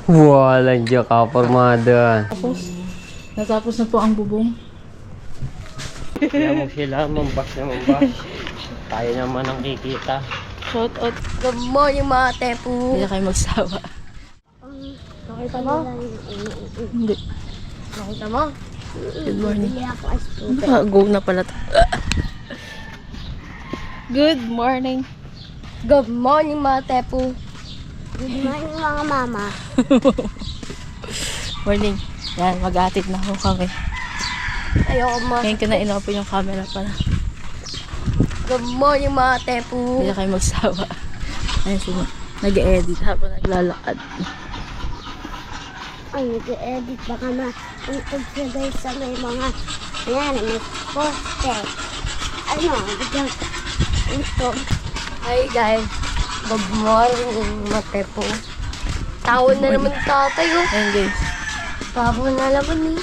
Walang diya ka, formada. Natapos na po ang bubong. Sila, mambas na mambas. Tayo naman ang kikita. Shout out. Good morning mga tepu. Hindi na kayo magsawa. Nakita mo? Hindi. Nakita mo? Good morning. Hindi ako as pupe. Go na pala. Good morning. Good morning mga tepu. Good morning mga mama. Morning. Yan, mag-atid na ho kami. Ayoko mo. Ngayon ko na in-open yung camera pala. Good morning mga tepu. Hindi na kayo magsawa. Ayun sila. Nag-edit habang naglalakad. Ang nag-edit baka maantog siya guys sa may mga ayan, may poste. Ano, bigyan ito. Hi guys. Good morning mga tepu. Tawa na naman tatay oh. Ayun guys. Tawa na naman eh.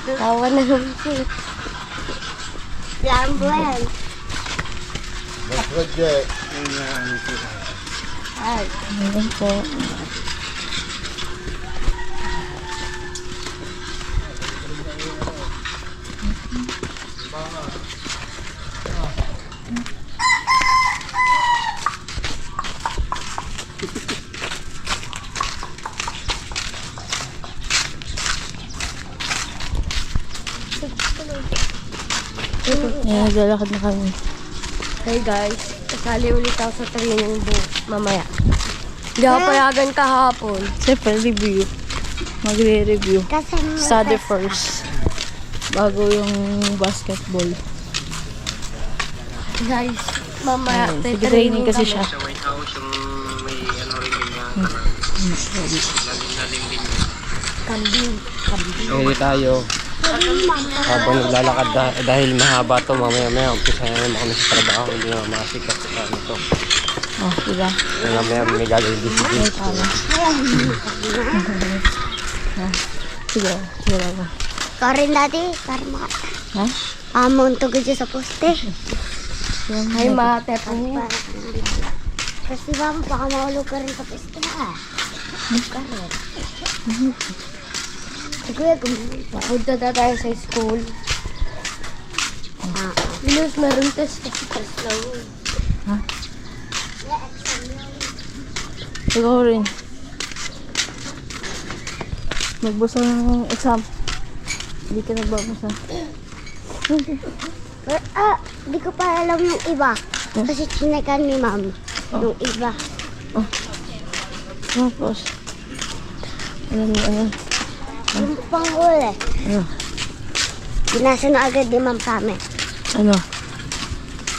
Tawa na naman siya. Lambuel. Hi. Ayun po. Ayan, naglalakad na kami. Hey guys. Kasali ulit ako sa training mamaya. Hindi ako payagan kahapon. Siyempre, review. Magre-review. Kasi Study first. Bago yung basketball. Guys, mamaya Ayun, sige, training kasi siya. Sa White House, yung may ano rin din na lalim din yun. Kambing. Hindi tayo. Habang naglalakad dahil mahaba to, mamaya umpisa na naman kami sa trabaho. Hindi na masikat sa ano to. Oh, diba? Mamaya may gagawin discipline. Ay, tama. Sige, sige lang. Karin dati, karin maka. Ha? Amonto ko dyan sa poste. Hi mga tepu. Kasi mama, baka maulog ka rin sa poste ha. Karin. Kuya, gumawa. Punta na tayo sa school. Bilos, meron test. Test lang. Ikaw rin. Nagbasa ng exam. Hindi ka nagbabasa. Di ko pa alam yung iba. Kasi chinekan ni ma'am. Yung iba. Tapos, ano. Yung panghuli. Ano? Binasa na agad ni ma'am sa amin. Ano?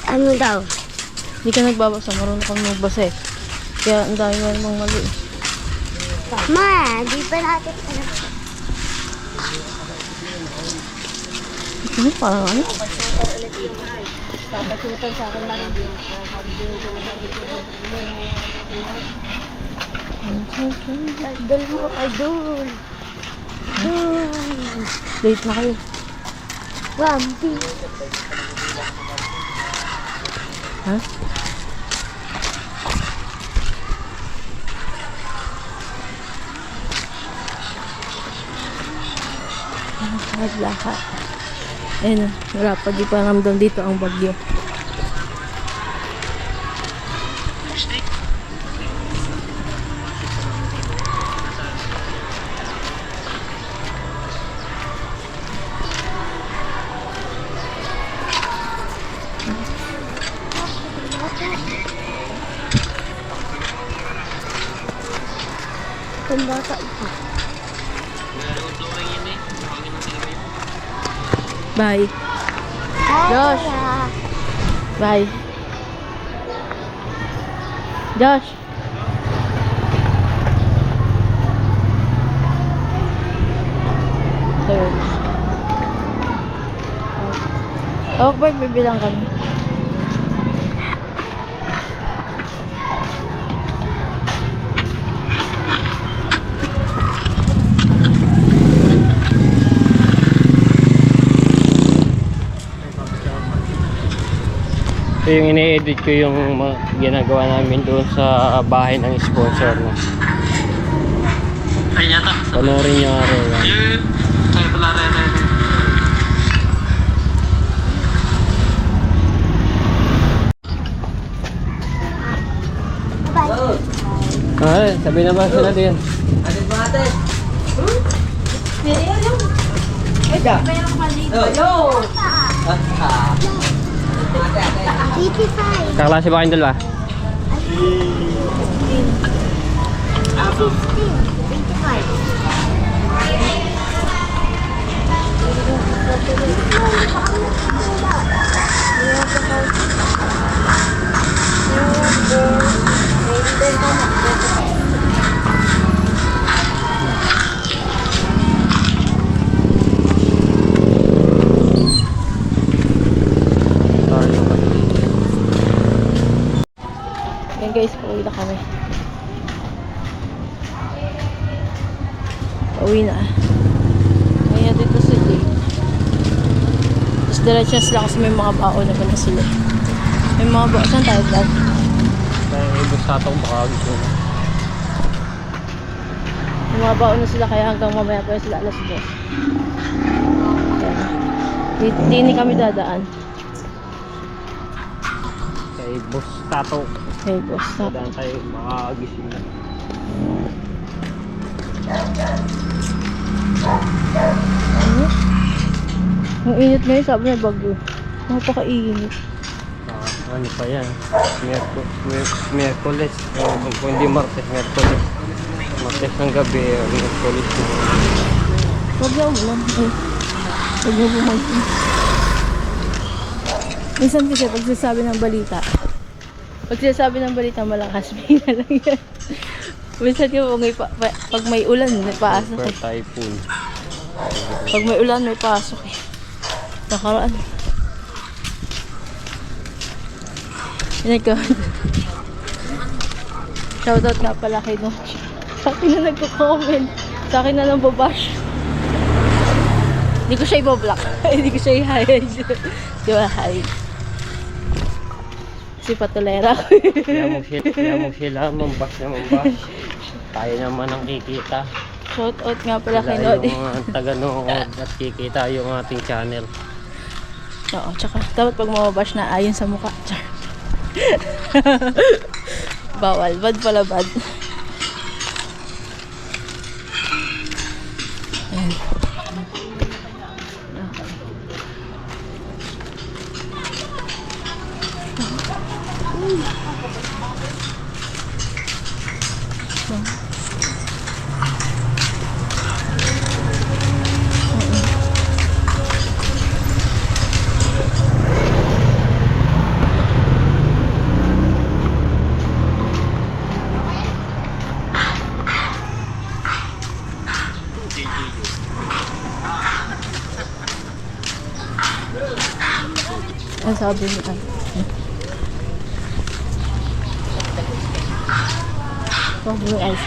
Ano daw? Hindi ka nagbabasa. Marunong kang magbasa eh. Kaya ang dami mo namang mali. Ma, di pa natin alam. Ano? Parang ano? Papasutan sa akin lang. Idol mo, idol. Late na kayo. Bambi. Ha? Lakad. Ayun, wala pa di pa ramdam dito ang bagyo. Itong bata ito. Bye. Josh. Bye. Josh. Third. Tawag ba bibilang kami? Ito yung ini-edit ko yung ginagawa namin doon sa bahay ng sponsor. No? Panoorin niyo nga rin. Ay, sabi na ba sila din? Kaklase ba kayong dalawa? 15. Yan guys, pauwi na kami. Pauwi na. Ngayon dito sa Jay. Tapos diretso sila kasi may mga baon naman na sila. May mga baon. Saan tayo dyan? May ibig sa atong baka gusto na. May mga baon na sila kaya hanggang mamaya pa sila alas 2. Hindi kami dadaan. Kay Boss Tato. Okay, boss. Dadaan tayo makagising na. Ang init ngayon, sabi na bagyo. Napaka-init. Ano pa yan? Miyerkules. Kung hindi Martes, Miyerkules. Martes ng gabi, Miyerkules. Huwag na ulan. Huwag na bumagin. Minsan kasi pag sinasabi ng balita, malakas, bigla lang yan. Minsan yung pag may ulan, may pasok. Super typhoon. Pag may ulan, may pasok eh. Nakaraan. Shoutout nga pala kay Noche. Sa akin na nagko-comment. Sa akin na lang babash. Hindi ko siya ibablock. Hindi ko siya i-hide. Di ba, hide? Si patulera ko. Kaya mo sila, mambash na mambash. Tayo naman ang kikita. Shoutout nga pala kay Sila Noche. yung taga-nood at kikita yung ating channel. Oo, tsaka dapat pag mababash na ayon sa mukha. Char. Bawal. Bad pala, bad. Ayan. Ang sabi niya. Oh, blue ice.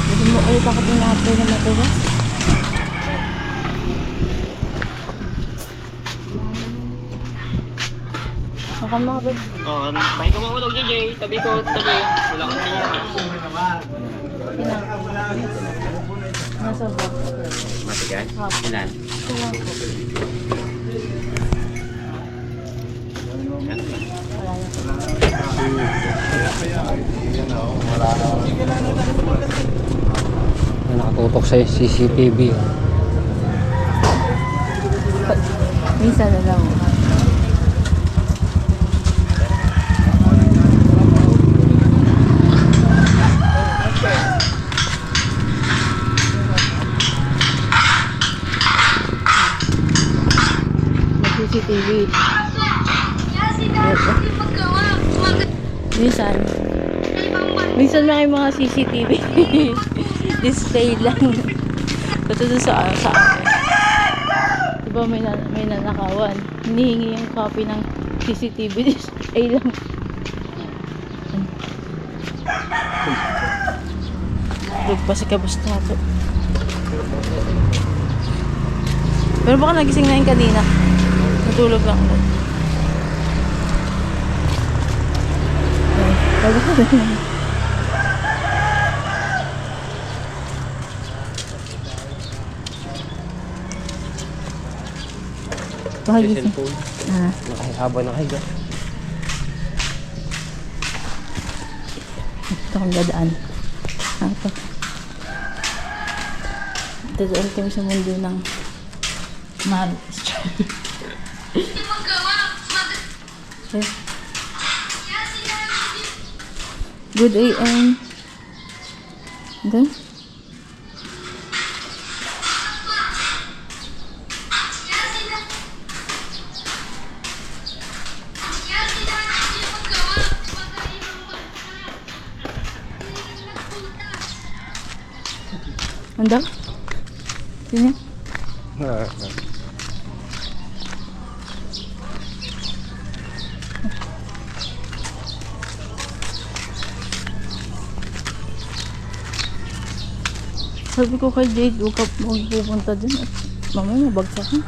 Hindi mo ulit ako pinapay na matugas. Baka mga bag. Oh, may kumahulog DJ. Tabi ko, tabi. Wala kang niya. Nasa ba? Matigas? Ilan? Nakatutok sa CCTV. Minsan na lang. CCTV. Minsan na yung mga CCTV display lang. Ito dun sa akin. Diba may nanakawan. Hinihingi yung copy ng CCTV display lang. Dug pa si Kabustato. Pero baka nagising na yung kanina. Natulog lang ulit. Ay, bago ko rin. Baka Yung gising. cellphone. Ah. Nakahaba na kayo. Ito kong dadaan. Ito. Dadaan kami sa mundo ng Marites. Okay. Good AM. Ito. Anda? Sini? Sabi ko kay Jade, huwag ka magpupunta dun at mamaya mabagsak ka.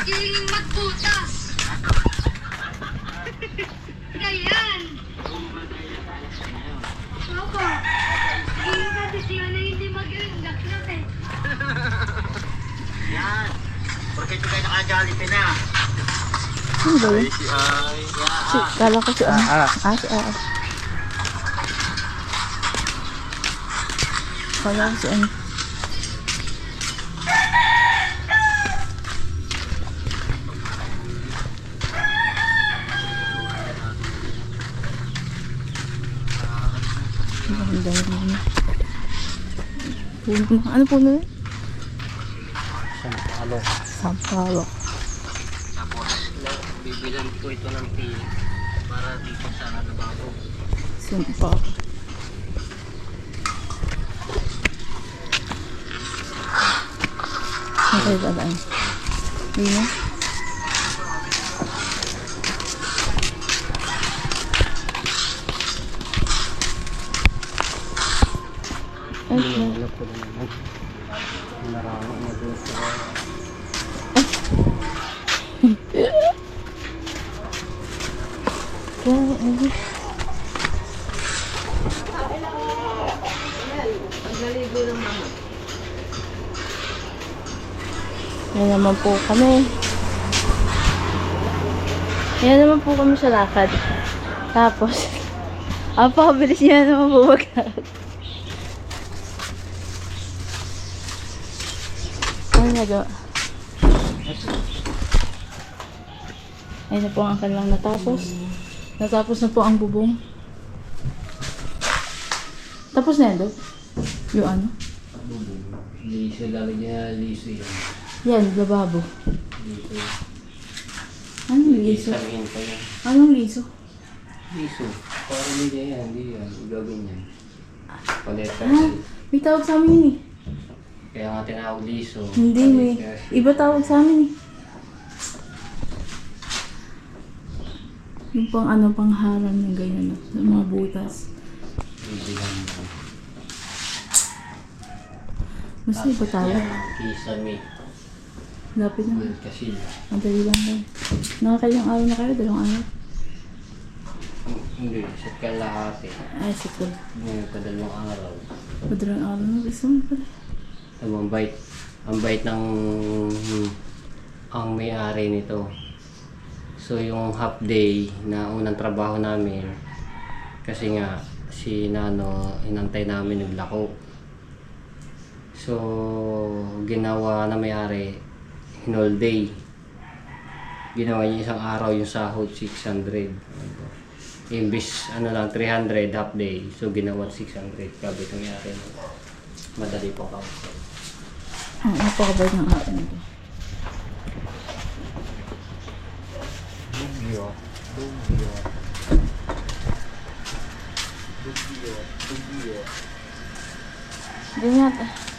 Hiling magbutas. Ganyan. Opo. Hiling kasi siya na hindi mag-iindak natin. Yan. Porque ito kayo naka-jollibee na. Ano ba yun? Si, kala ko si ano? Si Kala ko si ano? Ang dami naman. Puno na. Ano puno yun? Sampalok. Sampalok. Tapos, bibilan ko ito ng pili para dito sa natabago. Sampalok. Ano tayo dadaan? Hindi na? Okay. Alam ko na naman. Narangan na doon sa... Yan naman po kami. Yan naman po kami sa lakad. Tapos, ang pakabilis niya naman po maglakad. Ano nagawa? Ayun na po ang kanilang natapos. Natapos na po ang bubong. Tapos na yan, Dok? Yung ano? Liso, lalagyan na liso yun. Yan, lababo. Liso. Anong liso? Isahin pa yan. Anong liso? Liso. Parang hindi yan, hindi yan. Gagawin yan. Paleta. Ah, may tawag sa amin yun eh. Kaya nga tinawag liso. Hindi, may iba tawag sa amin eh. Yung pang ano, pang harang ng ganyan no? Ng mga butas. Ibigan mo. Basta iba tawag. Kisame. Lapit na. Well, kasi Madali lang lang. Nakakailang araw na kayo? Dalawang araw? hindi. Sa kalahati. Ay, sikul. Ngayon pa 2 araw. Madalang araw na. Gusto mo pala. Ang bait. Ang bait ng ang may-ari nito. So yung half day na unang trabaho namin, kasi nga si Nano inantay namin naglako. So ginawa na may-ari whole day. Ginawa niya isang araw yung sahod 600. Imbis ano lang 300 half day. So ginawa 600 kabit ang may-ari. Madali po ka. Ang napakabait ng akin ito.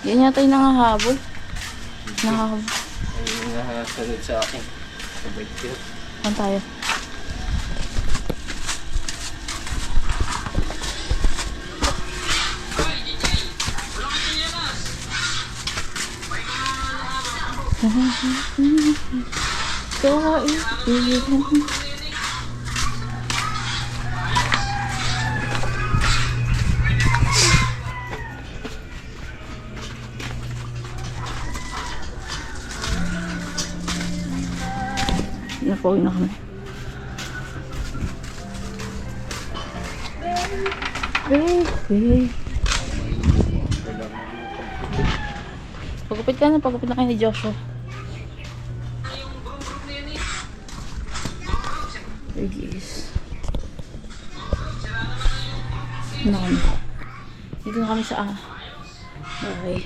Yan yata yung nangahabol. Nangahabol. Ay, nakasunod sa akin. Sabay ko. Saan tayo? Kaibigan. Napawin na kami. Baby. Pagupit na kayo ni Joshua. Guys. Dito na kami sa bahay.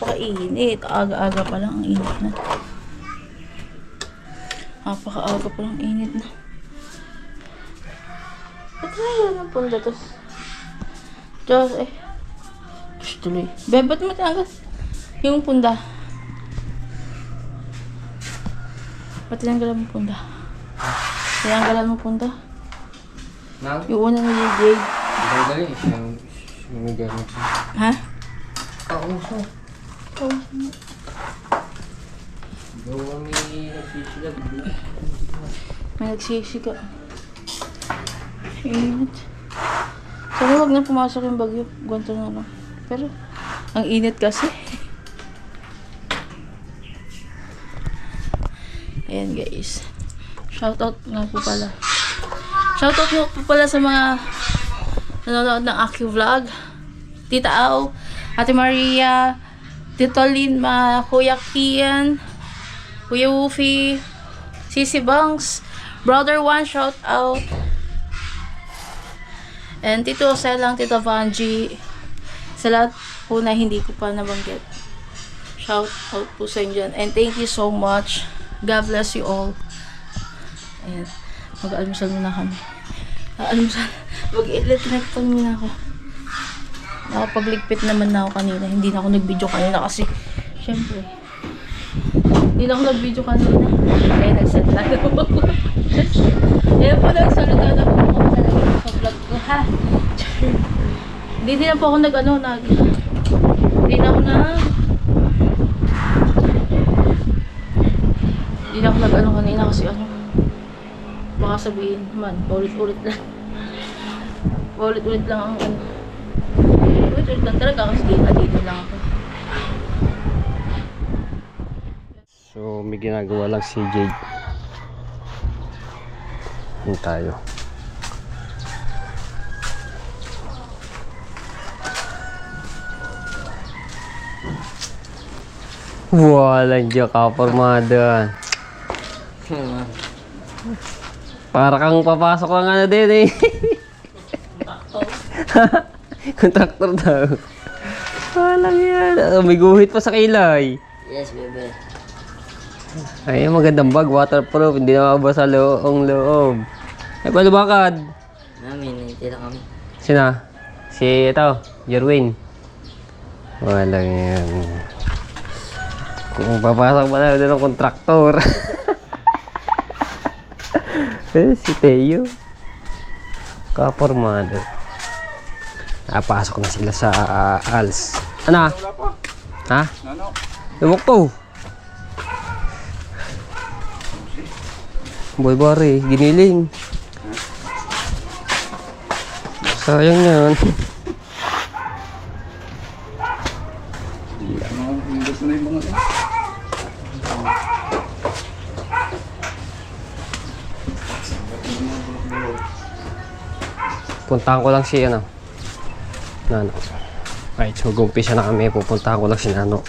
Napakainit. Aga-aga pa lang ang init na. Napaka-aga pa lang init na. Ba't na ng punda to? Diyos eh. Diyos tuloy. Bebe, ba't mo tinanggal yung punda? Ba't tinanggalan mo punda? Tinanggalan mo punda? Nang? Yung una ni Jade. Dali, siyang sumigay mo. Ha? Pauso. Oh. Gawa may nagsisilab. May nagsisika. Init. Sana huwag na pumasok yung bagyo. Ganito na lang. Pero, ang init kasi. Ayan guys. Shoutout nga po pala. Shoutout nga po pala sa mga nanonood ng Aki Vlog. Tita Au, Ate Maria, Tito Linma, Kuya Kian, Kuya Woofy, Sisi Bangs, Brother One, shout out. And Tito Selang, Tito Vanji, sa lahat po na hindi ko pa nabanggit. Shout out po sa inyo dyan. And thank you so much. God bless you all. Ayan. Mag-almusal muna kami. Almusal. Mag-electric pan muna ako. Nakapagligpit naman na ako kanina. Hindi na ako nag-video kanina kasi syempre hindi na ako nag-video kanina. Kaya nagsalita na ako. Ayan po, nagsalita na ako talaga sa vlog ko, ha? Hindi na po ako hindi na ako kanina kasi baka sabihin man, paulit-ulit lang. Paulit-ulit lang ang paulit-ulit lang talaga kasi dito lang ako. So, may ginagawa lang si Jade. Yun tayo. Walang diya ka, formada. Para kang papasok lang din eh. Kontraktor daw. Walang yan. May guhit pa sa kilay. Yes, bebe. Ay, magandang bag. Waterproof. Hindi na mabasa ang loob. Ay, palubakad. Namin, nitira kami. Sina? Si ito, Jerwin. Walang yan. Kung papasok pa na ng kontraktor. Si Teo. Kapormado. Napasok na sila sa ALS. Ano? Ha? Lumok to. Boy bari, giniling. Sayang yan. Puntahan ko lang si Nano. Right, so mag-umpisa na kami. Pupuntahan ko lang si Nano.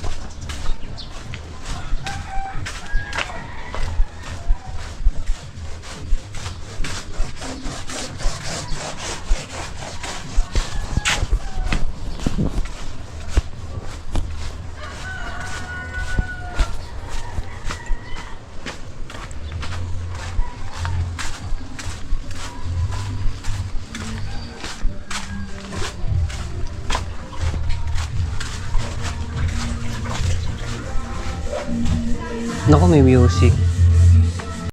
Naku, may music.